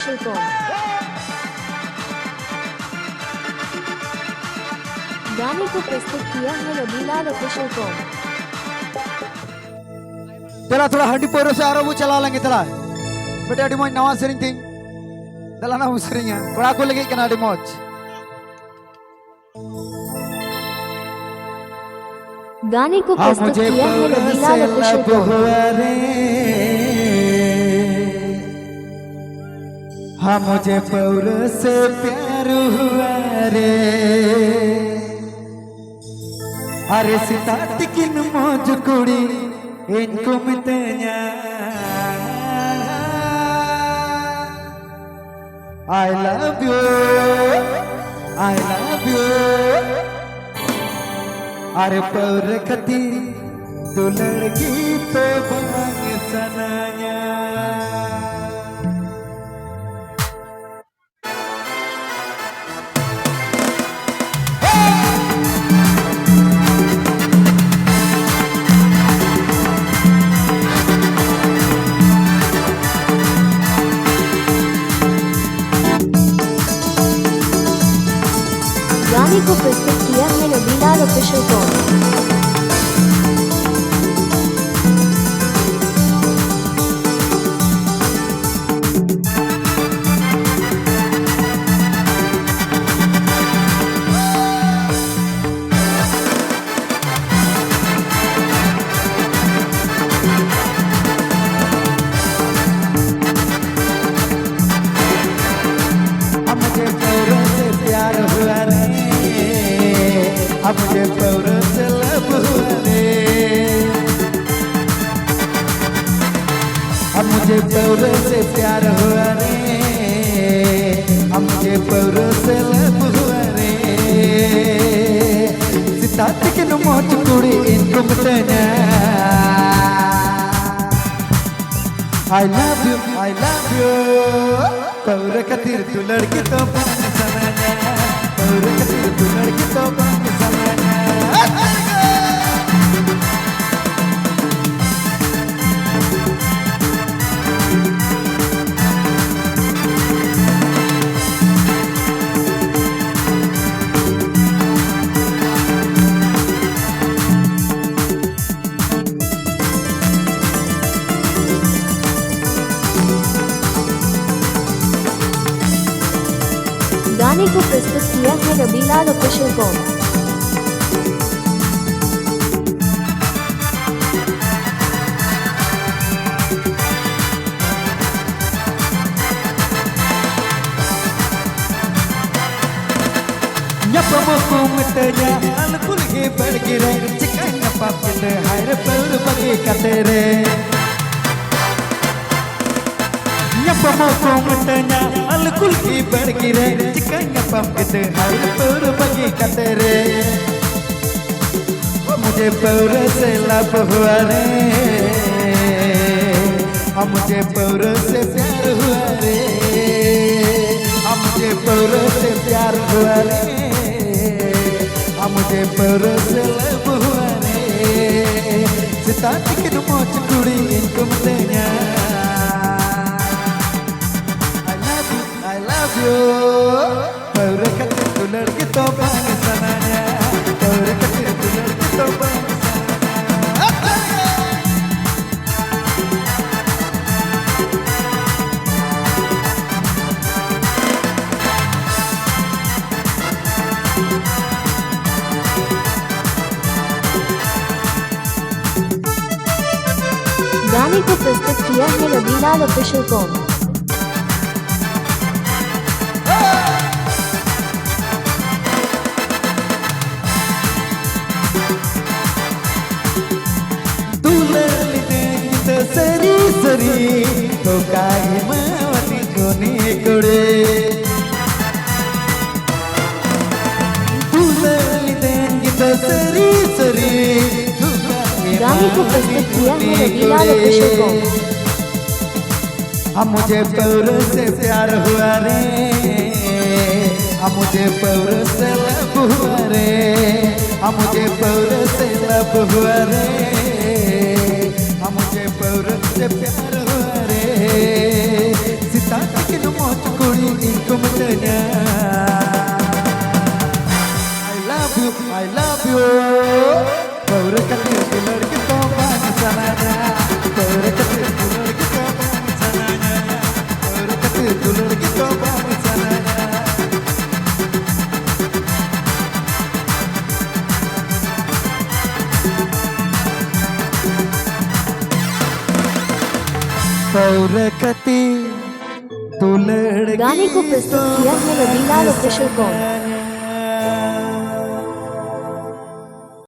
शिल्पम गाने को प्रस्तुत किया है रबीलाल ऑफिशियल कॉम। तेरा थोड़ा हड्डी पोरो से आरो वो चला लेंगे तेरा बेटा अड़ी मौज नवा सेरिंग थी तेला ना उसरिंग है कोड़ा को लगे कना अड़ी मौज गाने को प्रस्तुत किया है रबीलाल ऑफिशियल कॉम। हाँ मुझे पौर से प्यार हुआ रे अरे सीता टिकिन मौज कुड़ी इनको मितन्या I love you अरे पौर खती तू लड़की तो भांग सनाया गाने को प्रस्तुत किया है रबीलाल ऑफिशियल कॉम। अब मुझे पौर से लब हुआ रे अब मुझे पौर से प्यार हुआ रे अब मुझे पौर से लब हुआ रे सितात के मौज कुड़ी इनको मिटना I love you पौर खातिर तू लड़की तो बन सनाया पौर खातिर तू लड़की तो बन सनाया गाने को प्रस्तुत किया है Rabilal official com. Nyapamukutnya alkul ke bergire cikan nyapap kita hair peur bagi katere Nyapamukutnya alkul ke bergire cikan nyapap kita hair peur bagi katere मुझे पौर से लब हुआ रे मुझे पौर से प्यार हुआ रे मुझे पौर से प्यार हुआ रे मुझे पौर से लब हुआ रे सीता टिकिन मौज कुड़ी इनको मिटन्या I love you पौर खातिर तू लड़की तो बन सनाया पौर खातिर तू लड़की तो बन गाने को प्रस्तुत किया है रबीलाल ऑफिशियल कॉम। सरी सरी तो काही मावती कोणी कडे तुला गीत सरी सरी गाने को प्रस्तुत किया है रबीलाल ऑफिशियल कॉम। मुझे पौर से प्यार हुआ रे मुझे पौर से लब हुआ रे मुझे पौर से लब हुआ रे मुझे पौर से प्यार हुआ रे सीता टिकिन मौज इनको मिटना I love you कौर कतिर तू लड़की तो बाग सनाना कौर कतिर तू लड़की तो बाग सनाना कौर कतिर तू लड़की तो बाग सनाना कौर कतिर तू लड़की गाने को प्रस्तुत किया है रविलाल ऑफिशियल कॉम।